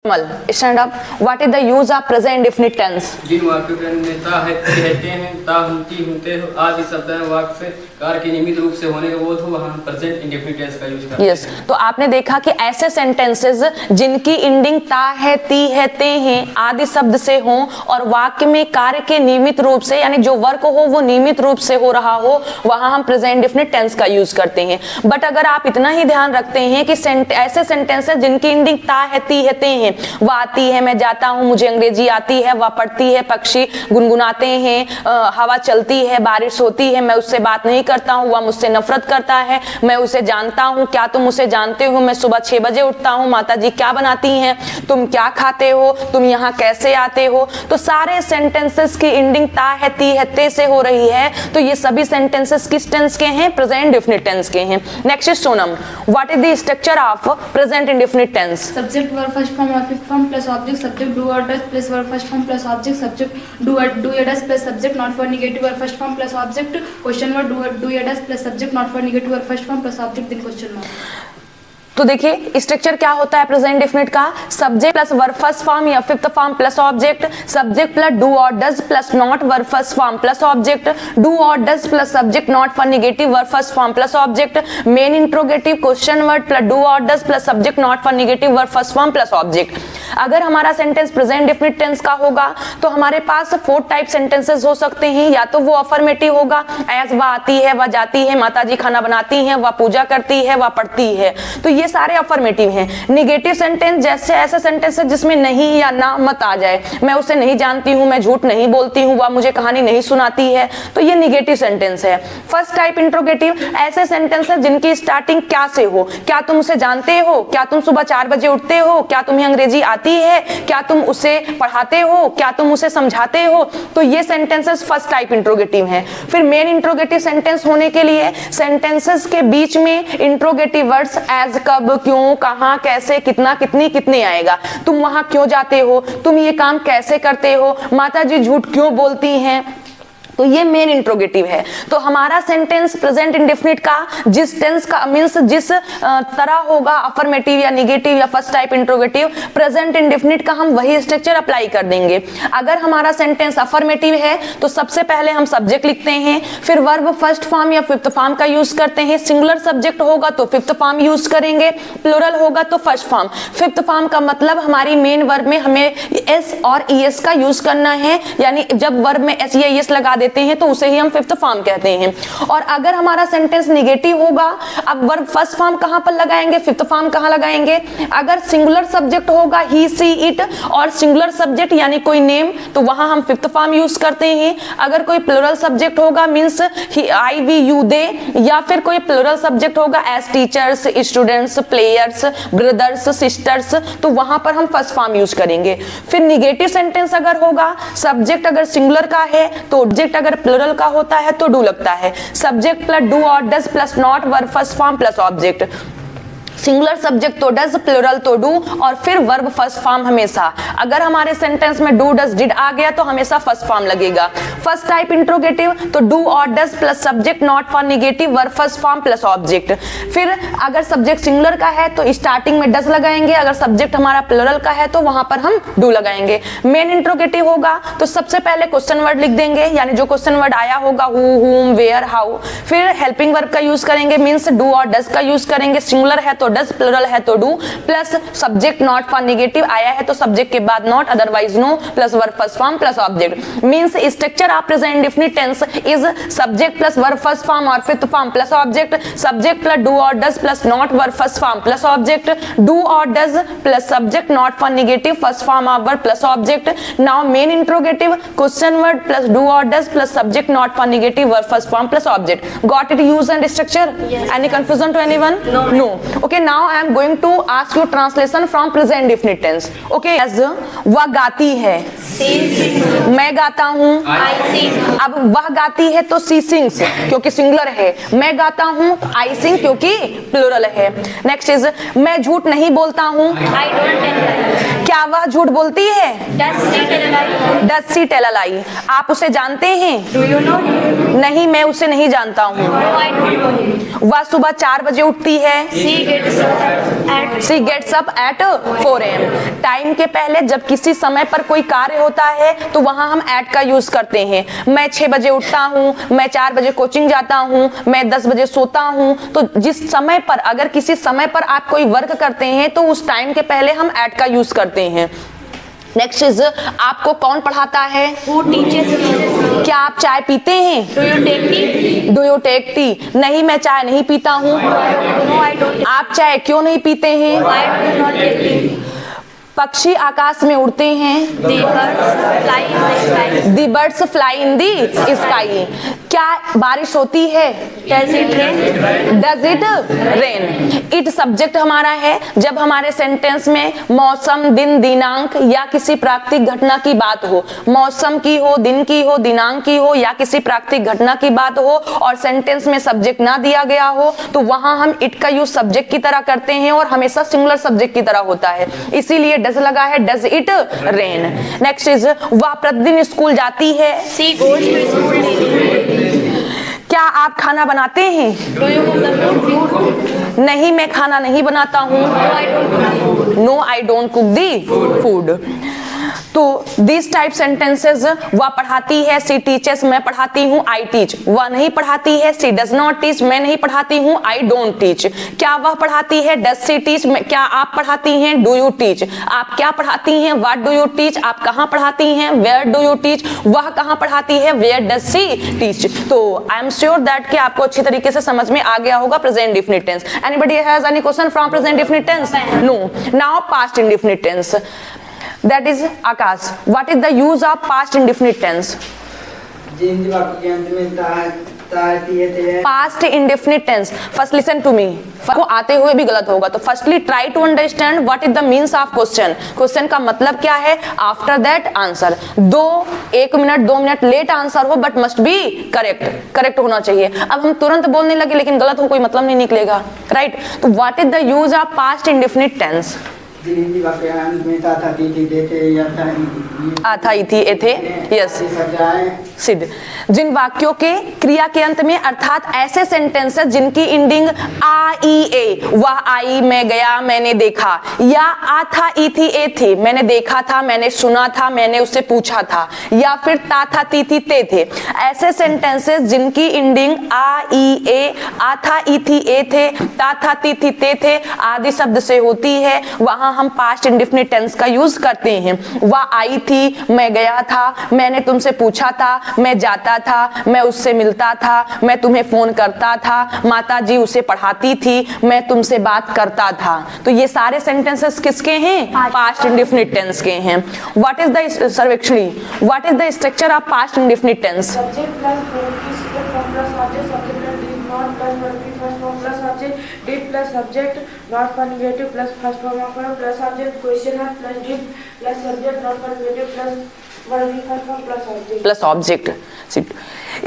Stand up. What is the use of present indefinite tense? जिन वाक्यों के अंदर ता है कहते हैं, ता होती होते हो आदि शब्द हैं, वाक्य से कार्य के नियमित रूप से होने का बोध हो, वहाँ प्रेजेंट इंडेफिनिट टेंस का यूज करते हैं। यस, तो आपने देखा कि ऐसे सेंटेंसेस जिनकी एंडिंग ता है, ती है, ते हैं आदि शब्द से हो और वाक्य में कार्य के नियमित रूप से यानी जो वर्क हो वो नियमित रूप से हो रहा हो, वहां हम प्रेजेंट इंडेफिनिट टेंस का यूज करते हैं। बट अगर आप इतना ही ध्यान रखते हैं कि ऐसे सेंटेंसेस जिनकी एंडिंग ता है, ती है, ते हैं, वह आती है, मैं जाता हूं, मुझे अंग्रेजी आती है, वह पढ़ती है, पक्षी गुनगुनाते हैं, हवा चलती है, बारिश होती है, मैं उससे बात नहीं करता हूं, वह मुझसे नफरत करता है, मैं उसे जानता हूं, क्या तुम उसे जानते हो, मैं सुबह 6 बजे उठता हूं, माताजी क्या बनाती हैं, तुम क्या खाते हो, तुम यहाँ कैसे आते हो। तो सारे सेंटेंसेस की एंडिंग ता है, ती है, ते से हो रही है, तो ये सभी सेंटेंसेस किस टेंस के हैं? प्रेजेंट इंडेफिनिट टेंस के हैं। Next is Sonam, what is the structure of present indefinite tense? Subject verb first form और fifth form plus object subject do और does plus verb first form plus object subject do या does plus subject not for negative verb first form plus object question word do या does plus subject not for negative verb first form plus object then question mark. तो देखिए structure क्या होता है present indefinite का? Subject plus verb first form या fifth form plus object, subject plus do और does plus not verb first form plus object, do और does plus subject not for negative verb first form plus object, main interrogative question word plus do और does plus subject not for negative verb first form plus object. अगर हमारा sentence present indefinite tense का होगा तो हमारे पास 4 type sentences हो सकते हैं। या तो वो अफर्मेटिव होगा, एज वह आती है, वह जाती है, माताजी खाना बनाती हैं, वह पूजा करती है, वह पढ़ती है, तो ये सारे अफर्मेटिव हैं। निगेटिव सेंटेंस जैसे ऐसे सेंटेंस है जिसमें नहीं या ना मत आ जाए, मैं उसे नहीं जानती हूं, मैं झूठ नहीं बोलती हूं, वह मुझे कहानी नहीं सुनाती है, तो ये निगेटिव सेंटेंस है। फर्स्ट टाइप इंट्रोगेटिव, ऐसे सेंटेंस है जिनकी स्टार्टिंग क्या से हो, क्या तुम उसे जानते हो, क्या तुम सुबह 4 बजे उठते हो, क्या तुम्हें अंग्रेजी आती है, क्या तुम उसे पढ़ाते हो, क्या तुम उसे समझाते हो, तो ये सेंटेंसेस फर्स्ट टाइप इंट्रोगेटिव है। फिर मेन इंट्रोगेटिव सेंटेंस होने के लिए सेंटेंसेस के बीच में इंट्रोगेटिव वर्ड्स एज, कब, क्यों, कहां, कैसे, कितना, कितनी, कितने आएगा, तुम वहां क्यों जाते हो, तुम ये काम कैसे करते हो, माताजी झूठ क्यों बोलती हैं, तो ये मेन इंट्रोगेटिव है। तो हमारा सेंटेंस प्रेजेंट इंडेफिनिट का जिस टेंस का मींस जिस तरह होगा, अफर्मेटिव या नेगेटिव या first type interrogative, present indefinite का हम वही स्ट्रक्चर अप्लाई कर देंगे। अगर हमारा सेंटेंस अफर्मेटिव है तो सबसे पहले हम सब्जेक्ट लिखते हैं, फिर वर्ब फर्स्ट फॉर्म या फिफ्थ फॉर्म का यूज करते हैं। सिंगुलर सब्जेक्ट होगा तो फिफ्थ फॉर्म यूज करेंगे, प्लूरल होगा तो फर्स्ट फॉर्म। फिफ्थ फॉर्म का मतलब हमारी मेन वर्ब में हमें एस और ईएस का यूज करना है, यानी जब वर्ब में एस या ईएस लगा देते हैं तो उसे ही हम फिफ्थ फॉर्म कहते हैं। और अगर हमारा सेंटेंस नेगेटिव होगा, अब वर्ब फर्स्ट फॉर्म कहां पर लगाएंगे, फिफ्थ फॉर्म कहां लगाएंगे? अगर सिंगुलर सब्जेक्ट होगा ही, सी, इट और सिंगुलर सब्जेक्ट यानी कोई नेम, तो वहां हम फिफ्थ फॉर्म यूज करते हैं। अगर कोई प्लूरल सब्जेक्ट होगा means I, we, you, they, या फिर कोई प्लूरल सब्जेक्ट होगा as teachers, students, players, brothers, sisters, तो वहां पर हम फर्स्ट फॉर्म यूज करेंगे। फिर निगेटिव सेंटेंस अगर होगा, सब्जेक्ट अगर सिंगुलर का है तो ऑब्जेक्ट अगर प्लूरल का होता है तो डू लगता है। सब्जेक्ट प्लस डू और does plus not verb first form plus object. Singular subject तो डज, प्लूरल तो डू और फिर वर्ब फर्स्ट फॉर्म हमेशा। अगर हमारे सेंटेंस में डू, डज, डिड आ गया तो हमेशा फर्स्ट फॉर्म लगेगा। फर्स्ट टाइप इंट्रोगेटिव तो डू और does plus subject not for negative verb first form plus object. फिर अगर सब्जेक्ट सिंगुलर का है तो स्टार्टिंग में डज लगाएंगे, अगर सब्जेक्ट हमारा प्लूरल का है तो वहां पर हम डू लगाएंगे। मेन इंट्रोगेटिव होगा तो सबसे पहले क्वेश्चन वर्ड लिख देंगे, यानी जो क्वेश्चन वर्ड आया होगा, हु, हुम, वेयर, हाउ। फिर हेल्पिंग वर्ब का यूज करेंगे मींस डू और डज का यूज करेंगे, सिंगुलर है तो डज, प्लूरल है तो do, plus subject not for negative आया है तो सब्जेक्ट के बाद not, otherwise no, plus verb first form plus object. Means structure of present indefinite tense is subject plus verb first form और fifth form plus object, subject plus do और does plus not verb first form plus object, do और does plus subject not for negative first form of verb plus object. Now main interrogative question word plus do और does plus subject not for negative verb first form plus object. Got it use and structure? Any confusion to anyone? No. Okay, now I am going to ask you translation from present indefinite tense. Okay, as वह गाती है, मैं गाता हूँ, अब वह गाती है तो she sings क्योंकि सिंगुलर है, मैं गाता हूँ I sing क्योंकि प्लूरल है। नेक्स्ट इज मैं झूठ नहीं बोलता हूँ, I don't tell lies। क्या क्या वह झूठ बोलती है? Does she tell a lie? आप उसे जानते हैं? Do you know? नहीं, मैं उसे नहीं जानता हूँ। No, I don't know him. वह सुबह 4 बजे उठती है। She gets up at 4 AM। Time के पहले जब किसी समय पर कोई कार्य होता है तो वहां हम एट का यूज करते हैं। मैं 6 बजे उठता हूँ, मैं 4 बजे कोचिंग जाता हूँ, मैं 10 बजे सोता हूँ। तो जिस समय पर, अगर किसी समय पर आप कोई वर्क करते हैं तो उस टाइम के पहले हम एट का यूज करते हैं। नेक्स्ट इज, आपको कौन पढ़ाता है? Who teaches you? क्या आप चाय पीते हैं? Do you take tea? Do you take tea? नहीं, मैं चाय नहीं पीता हूँ। No, I don't. आप चाय क्यों नहीं पीते हैं? Why do you not take tea? पक्षी आकाश में उड़ते हैं। The birds fly in the sky. The birds fly in the sky। क्या बारिश होती है? Does it rain? Does it rain? It subject हमारा है। जब हमारे सेंटेंस में मौसम, दिन, दिनांक या किसी प्राकृतिक घटना की बात हो, मौसम की हो, दिन की हो, दिनांक की हो या किसी प्राकृतिक घटना की बात हो और सेंटेंस में सब्जेक्ट ना दिया गया हो तो वहां हम इट का यूज सब्जेक्ट की तरह करते हैं और हमेशा सिंगुलर सब्जेक्ट की तरह होता है। इसीलिए डज लगा है, does it rain. Next is, वह प्रतिदिन स्कूल जाती है। She goes to school daily. क्या आप खाना बनाते हैं? Do you cook the food? नहीं, मैं खाना नहीं बनाता हूँ। No, I don't cook the food. No, I don't cook the food. तो दिस टाइप सेंटेंसेस, वह पढ़ाती है, सी टीचर्स, मैं पढ़ाती हूँ, आई टीच। वह नहीं पढ़ाती है, सी डज नॉट टीच, मैं नहीं पढ़ाती हूँ, आई डोंट टीच। क्या वह पढ़ाती है? Does she teach. क्या आप पढ़ाती हैं? Do you teach. आप क्या पढ़ाती हैं? What do you teach. आप कहाँ पढ़ाती हैं? Where do you teach. वह कहाँ पढ़ाती है? Where does she teach. तो आई एम श्योर दैट कि आपको अच्छी तरीके से समझ में आ गया होगा present definite tense. Anybody has any question from present definite tense? No. Now past indefinite tense, that is Akash. What is the use of past indefinite tense? Past indefinite tense. First listen to me. को आते हुए भी गलत होगा तो firstly try to understand what is the means of question. Question का मतलब क्या है? After that answer. 1 minute 2 minute late answer हो बट मस्ट बी करेक्ट होना चाहिए। अब हम तुरंत बोलने लगे लेकिन गलत हो, कोई मतलब नहीं निकलेगा, राइट? तो what is the use of past indefinite tense? Yes Siddh. जिन वाक्यों के क्रिया के अंत में अर्थात ऐसे सेंटेंसेस जिनकी एंडिंग आ ई ए, वह आई, मैं गया, मैंने देखा, या आ था ई थी ए थी, मैंने देखा था, मैंने सुना था, मैंने उससे पूछा था, या फिर ता था ती थी ते थे। ऐसे सेंटेंसेस जिनकी एंडिंग आ ई ए, आ था ई थी ए थे, ता था ती थी ते थे आदि शब्द से होती है, वहां हम पास्ट इंडेफिनिट टेंस का यूज करते हैं। वह आई थी, मैं गया था, मैंने तुमसे पूछा था, मैं जाता था, मैं उससे मिलता था, मैं तुम्हें फोन करता था, माता जी उसे पढ़ाती थी, मैं तुमसे बात करता था। तो ये सारे सेंटेंसेस किसके हैं? पास्ट इंडेफिनिट टेंस के हैं। व्हाट इज द सर्वेक्षणी, what is the structure of past indefinite tense? Subject plus verb is split form plus object, subject plus did not plus verb is first form plus object, did plus subject not for negative plus first form of verb plus object, question mark plus did plus subject not for negative plus verb is first form plus object. Plus object.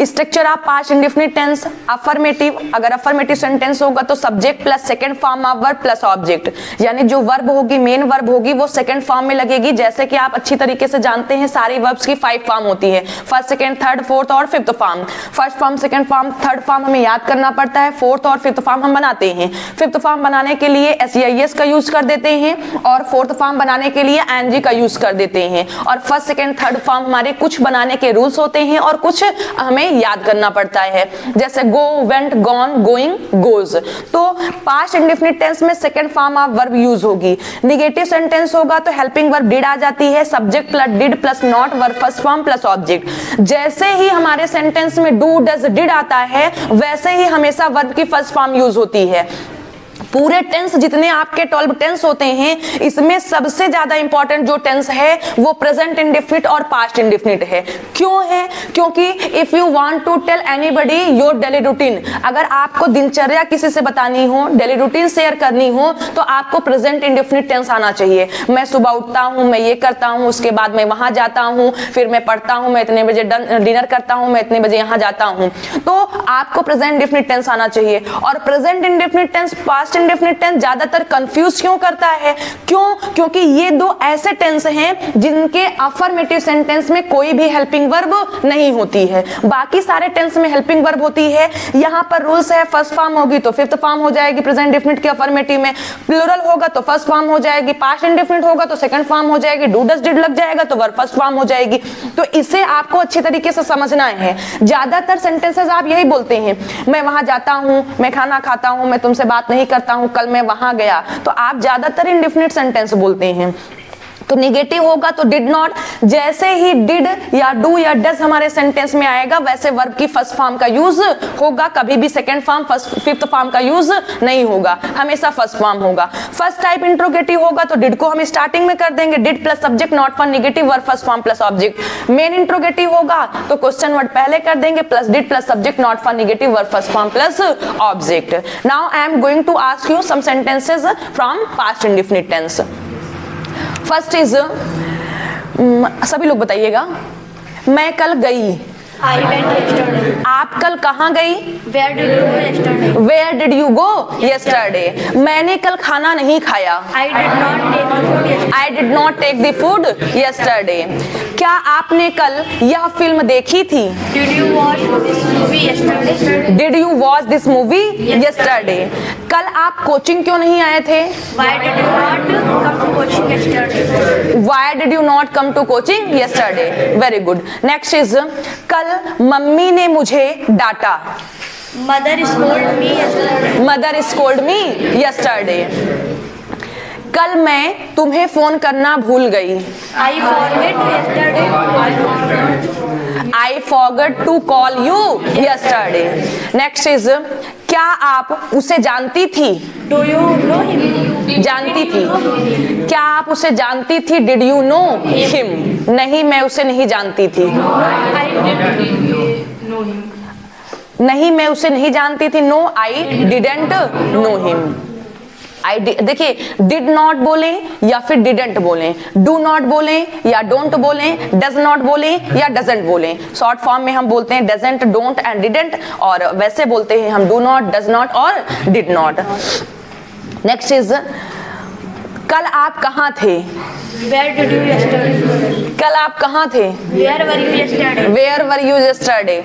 Structure of past indefinite tense, affirmative. अगर affirmative sentence होगा तो subject plus second form of verb plus object, यानी जो verb होगी, main verb होगी, वो second form में लगेगी। जैसे कि आप अच्छी तरीके से जानते हैं सारी वर्ब्स की 5 फॉर्म होती है, फर्स्ट, सेकंड, थर्ड, फोर्थ और fifth form. First form, second form, third form हमें याद करना पड़ता है, फोर्थ और फिफ्थ फॉर्म हम बनाते हैं। फिफ्थ फॉर्म बनाने के लिए SEIS का यूज कर देते हैं और फोर्थ फॉर्म बनाने के लिए ING का यूज कर देते हैं। और फर्स्ट, सेकंड, थर्ड फॉर्म हमारे कुछ बनाने के रूल्स होते हैं और कुछ हमें याद करना पड़ता है, जैसे गो, वेंट, गॉन, गोइंग, गोज। तो पास्ट इंडेफिनिट टेंस में second form of verb use होगी। नेगेटिव सेंटेंस होगा तो हेल्पिंग वर्ब डिड आ जाती है, subject plus did plus not, verb first form plus object. जैसे ही हमारे सेंटेंस में डू, डज, डिड आता है वैसे ही हमेशा वर्ब की फर्स्ट फॉर्म यूज होती है। पूरे टेंस जितने आपके 12 टेंस होते हैं इसमें सबसे ज्यादा इंपॉर्टेंट जो टेंस है वो प्रेजेंट इंडेफिनिट और पास्ट इंडेफिनिट है। क्यों है? क्योंकि if you want to tell anybody your daily routine, अगर आपको दिनचर्या किसी से बतानी हो, डेली रूटीन शेयर करनी हो तो आपको प्रेजेंट इंडेफिनिट टेंस आना चाहिए। मैं सुबह उठता हूँ, मैं ये करता हूँ, उसके बाद मैं वहां जाता हूँ, फिर मैं पढ़ता हूँ, मैं इतने बजे डिनर करता हूँ, मैं इतने बजे यहाँ जाता हूँ। तो आपको प्रेजेंट इंडेफिनिट टेंस आना चाहिए। और present indefinite tense past indefinite tense ज्यादातर कंफ्यूज क्यों करता है? क्यों? क्योंकि ये दो ऐसे टेंस हैं जिनके अफर्मेटिव सेंटेंस में कोई भी हेल्पिंग वर्ब नहीं होती है, बाकी सारे टेंस में हेल्पिंग वर्ब होती है। यहाँ पर रूल्स है, फर्स्ट फॉर्म होगी तो फिफ्थ फॉर्म हो जाएगी प्रेजेंट इंडेफिनिट के अफर्मेटिव में, प्लूरल होगा तो फर्स्ट फॉर्म हो जाएगी, पास्ट इंडेफिनिट होगा तो सेकंड फॉर्म हो जाएगी, डू डज डिड लग जाएगा तो वर्ब फर्स्ट फॉर्म हो जाएगी। तो इसे आपको अच्छे तरीके से समझना है। ज्यादातर सेंटेंसेस आप यही बोलते हैं, मैं वहां जाता हूं, मैं खाना खाता हूं, मैं तुमसे बात नहीं करता हूं, कल मैं वहां गया, तो आप ज्यादातर इंडेफिनिट सेंटेंस बोलते हैं। तो निगेटिव होगा तो डिड नॉट, जैसे ही डिड या डू या डज हमारे सेंटेंस में आएगा वैसे वर्ब की फर्स्ट फॉर्म का यूज होगा, कभी भी सेकंड फॉर्म फिफ्थ फॉर्म का यूज नहीं होगा, हमेशा फर्स्ट फॉर्म होगा। फर्स्ट टाइप इंट्रोगेटिव होगा तो डिड को हम स्टार्टिंग में कर देंगे, did plus subject not for negative verb first form plus object. Main interrogative होगा तो क्वेश्चन वर्ड पहले कर देंगे plus did plus subject not for negative verb first form plus object. Now I am going to ask you some sentences from past indefinite tense. First is, सभी लोग बताइएगा, मैं कल गई। I went yesterday. आप कल कहाँ गई? Where did you go yesterday? Where did you go yesterday? मैंने कल खाना नहीं खाया। I did not take the food yesterday. I did not take the food yesterday. क्या आपने कल यह फिल्म देखी थी? Did you watch this movie yesterday? Did you watch this movie yesterday? कल आप कोचिंग क्यों नहीं आए थे? Why did you not come to coaching yesterday? Why did you not come to coaching yesterday? Very good. Next is, कल mummy ने मुझे डांटा। Mother scolded me yesterday. Mother scolded me yesterday. कल मैं तुम्हें फोन करना भूल गई। I forgot yesterday. I forgot to call you yesterday. Next is, क्या आप उसे जानती थी? Do you know him? जानती थी। क्या आप उसे जानती थी? Did you know him? नहीं, मैं उसे नहीं जानती थी। I didn't know him. नहीं, मैं उसे नहीं जानती थी। No, I didn't know him. देखिए, डिड नॉट बोले या फिर डिडेंट बोले, डू नॉट बोले या डोंट बोले, डज नॉट बोले या डजेंट बोले। शॉर्ट फॉर्म में हम बोलते हैं डजेंट, डोंट एंड डिडेंट, और वैसे बोलते हैं हम डू नॉट, डज नॉट और डिड नॉट। नेक्स्ट इज, कल आप कहाँ थे? Where did you yesterday? कल आप कहाँ थे? Where were you yesterday? Where were you yesterday?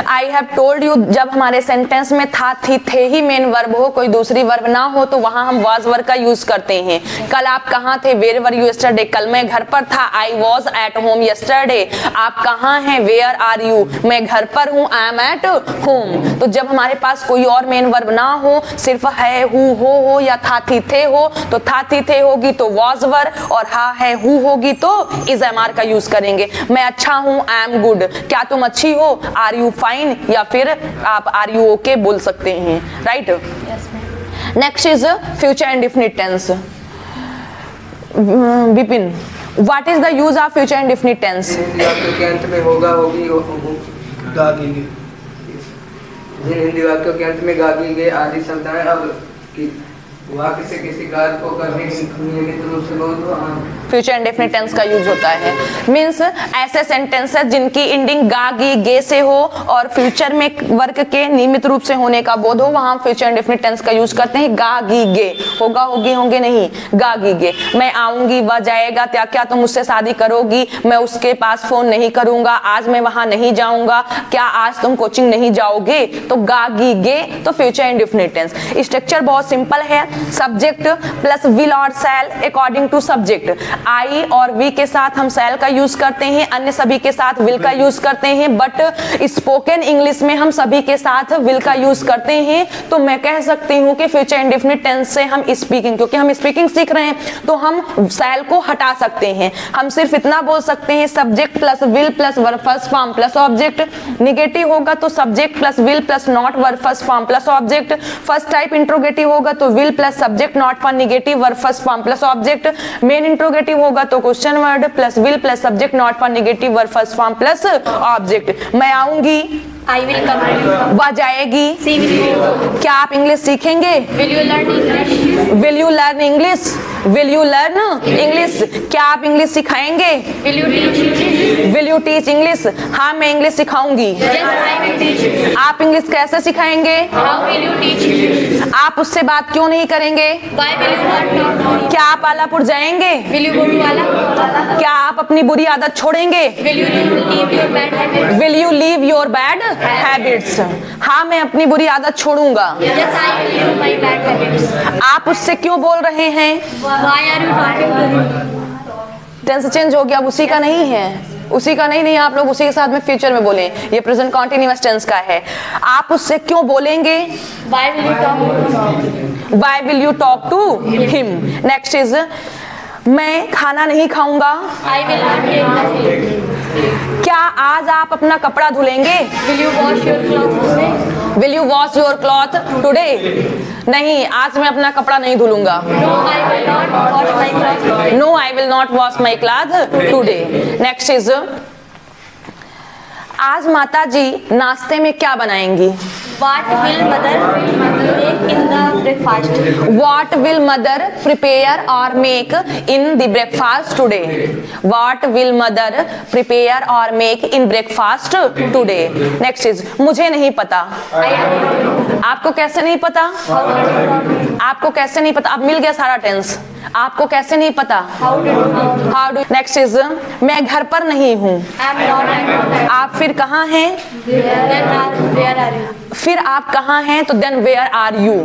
I have told you, जब हमारे सेंटेंस में था, थी, थे ही मेन वर्ब हो, कोई दूसरी वर्ब ना हो, तो वहां हम was वर्ब का यूज करते हैं। कल आप कहाँ थे? Where were you yesterday? कल मैं घर पर था। I was at home yesterday. आप कहाँ हैं? Where are you? मैं घर पर हूँ। I am at home. तो जब हमारे पास कोई और मेन वर्ब ना हो, सिर्फ है, हो या था, थी, थे हो, तो था, थी, थे होगी तो was वर्ब, और हा है, हु होगी तो इज एम आर का यूज करेंगे। मैं अच्छा हूँ, आई एम गुड। क्या तुम अच्छी हो? आर यू फाइन, या फिर आप आर यू ओके बोल सकते हैं, right? Next is future indefinite tense. Vipin, what is the use of future indefinite tense? वाक्यों के अंत में होगा, होगी, गागी। हिंदी वाक्यों के अंत में गागी गे आदि शब्द है। अब वाक्य से किसी कार्य को करने नियमित रूप से बहुत फ्यूचर इंडेफिनिट टेंस का यूज होता है। मींस ऐसे सेंटेंस है जिनकी एंडिंग गा, गी, गे से हो और फ्यूचर में वर्ग के नियमित रूप से होने का बोध हो, वहां फ्यूचर इंडेफिनिट टेंस का यूज करते हैं। गा, गी, गे, होगा, होगी, होंगे नहीं, गा, गी, गे। मैं आऊंगी, वह जाएगा, क्या तुम मुझसे शादी करोगी? मैं उसके पास फोन नहीं करूंगा। आज मैं वहां नहीं जाऊंगा। क्या आज तुम कोचिंग नहीं जाओगे? तो गा, गी, गे तो फ्यूचर इंडेफिनिट टेंस। स्ट्रक्चर बहुत सिंपल है, सब्जेक्ट प्लस विल और शैल अकॉर्डिंग टू सब्जेक्ट। आई और वी के साथ हम शैल का यूज करते हैं, अन्य सभी के साथ विल का यूज करते हैं, बट स्पोकन इंग्लिश में हम सभी के साथ विल का यूज करते हैं। तो मैं कह सकती हूँ कि फ्यूचर इंडेफिनिट टेंस से हम स्पीकिंग, क्योंकि हम स्पीकिंग सीख रहे हैं, तो हम शैल को हटा सकते हैं। हम सिर्फ इतना बोल सकते हैं, subject plus will plus verb first form plus object. Negative होगा तो subject plus will plus not verb first form plus object. First type interrogative होगा तो will plus subject not for negative verb first form plus object. Main interrogative होगा तो question word plus will plus subject not for negative verb first form plus object. मैं आऊंगी, I will come. वह जाएगी, She will go. क्या आप English सीखेंगे? Will you learn English? Will you learn English? Will you learn English? क्या आप English सिखाएंगे? Will you teach English? Will you teach English? हाँ, मैं इंग्लिश सिखाऊंगी। Yes, I will teach. आप इंग्लिश कैसे सिखाएंगे? How will you teach English? आप उससे बात क्यों नहीं करेंगे? Why will you not talk to him? क्या आप आलापुर जाएंगे? Will you go to Ala? क्या आप अपनी बुरी आदत छोड़ेंगे? Will you leave your bad habits? Will you leave your bad habits? हाँ, मैं अपनी बुरी आदत छोड़ूंगा। Yes, I will leave my bad habits. आप उससे क्यों बोल रहे हैं? Why are you talking to him? Tense change हो गया, अब उसी का नहीं है, उसी का नहीं, आप लोग उसी के साथ में फ्यूचर में बोलें। ये प्रेजेंट कॉन्टिन्यूअस टेंस का है। आप उससे क्यों बोलेंगे? Why will you talk to him? Why will you talk to him? Next is मैं खाना नहीं खाऊंगा। I will not take the food. क्या आज आप अपना कपड़ा धुलेंगे? Will you wash your clothes today? Will you wash your cloth today? नहीं, आज मैं अपना कपड़ा नहीं धुलूंगा। No, I will not wash my clothes today. No, I will not wash my clothes today. Next is आज माता जी नाश्ते में क्या बनाएंगी? What will mother make in the breakfast? What will mother prepare or make in the breakfast today? What will mother prepare or make in breakfast today? Next is मुझे नहीं पता। आपको कैसे नहीं पता? आपको कैसे नहीं पता? अब मिल गया सारा टेंस। आपको कैसे नहीं पता? How do? Next is मैं घर पर नहीं हूँ। I'm not at home. आप फिर कहाँ हैं? Where are you? फिर आप कहाँ हैं तो then where are you?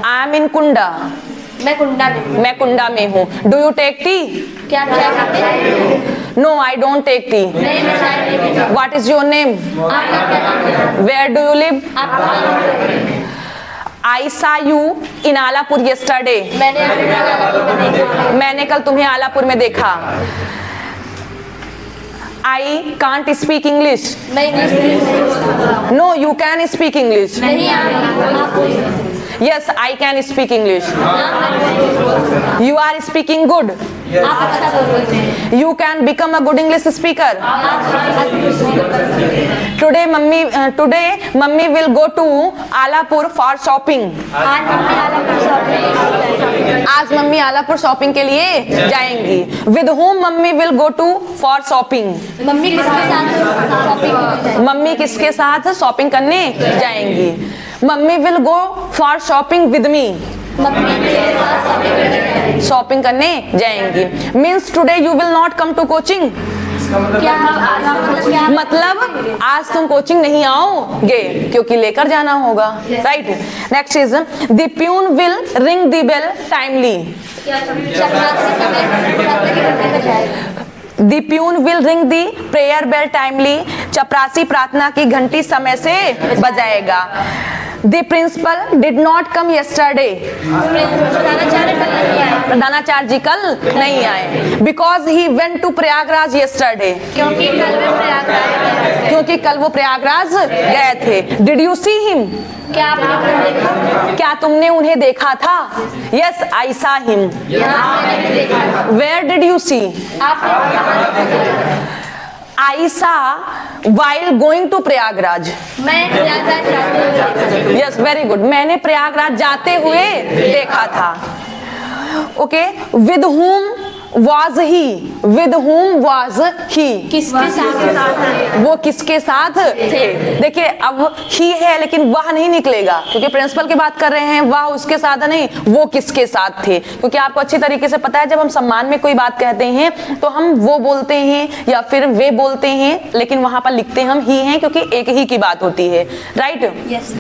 I am in कुंडा। मैं कुंडा में हूँ। मैं कुंडा में हूँ। Do you take tea? क्या चाय खाते हैं? No, I don't take tea. नहीं, मैं चाय नहीं पीता। What is your name? आपका क्या नाम है? Where do you live? आपका नाम है? I saw you in Alapur yesterday. मैंने आपको आलापुर में देखा। मैंने कल तुम्हें आलापुर में देखा। I can't speak English. मैं इंग्लिश नहीं बोलती। No, you can speak English. नहीं, आप बोल सकते हैं। Yes, I can speak English. You are speaking good. आप पता बोलते हैं। You can become a good English speaker. Today mummy will go to Alapur for shopping. आज मम्मी आलापुर शॉपिंग। आज मम्मी आलापुर शॉपिंग के लिए जाएंगी। With whom mummy will go to for shopping? Mummy किसके साथ शॉपिंग करने जाएगी? मम्मी किसके साथ शॉपिंग करने जाएंगी? Mummy will go for shopping with me. Mummy के साथ शॉपिंग करने जाएगी। शॉपिंग करने जाएंगी। Means today you will not come to coaching. क्या मतलब आज तुम कोचिंग नहीं आओगे क्योंकि लेकर जाना होगा। Right. Next is the peon will ring the bell timely. The pune will ring the prayer bell timely. चपरासी प्रार्थना की घंटी समय से बजाएगा। The principal did not come yesterday. प्रधानाचार्य जी कल नहीं आए। Because he went to Prayagraj yesterday. क्योंकि कल वो प्रयागराज गए थे। Did you see him? क्या तुमने उन्हें देखा था? Yes, I saw him. Where did you see? I saw while going to Prayagraj. मैं प्रयागराज जाते हुए। Yes, very good. मैंने प्रयागराज जाते हुए देखा था। Okay, with whom was he? With whom was he? किसके साथ? वो किसके साथ थे? देखिए अब ही है लेकिन वह नहीं निकलेगा क्योंकि प्रिंसिपल की बात कर रहे हैं। वह उसके साथ नहीं, वो किसके साथ थे? क्योंकि आपको अच्छी तरीके से पता है जब हम सम्मान में कोई बात कहते हैं तो हम वो बोलते हैं या फिर वे बोलते हैं, लेकिन वहां पर लिखते हम ही हैं क्योंकि एक ही की बात होती है। राइट? Yes.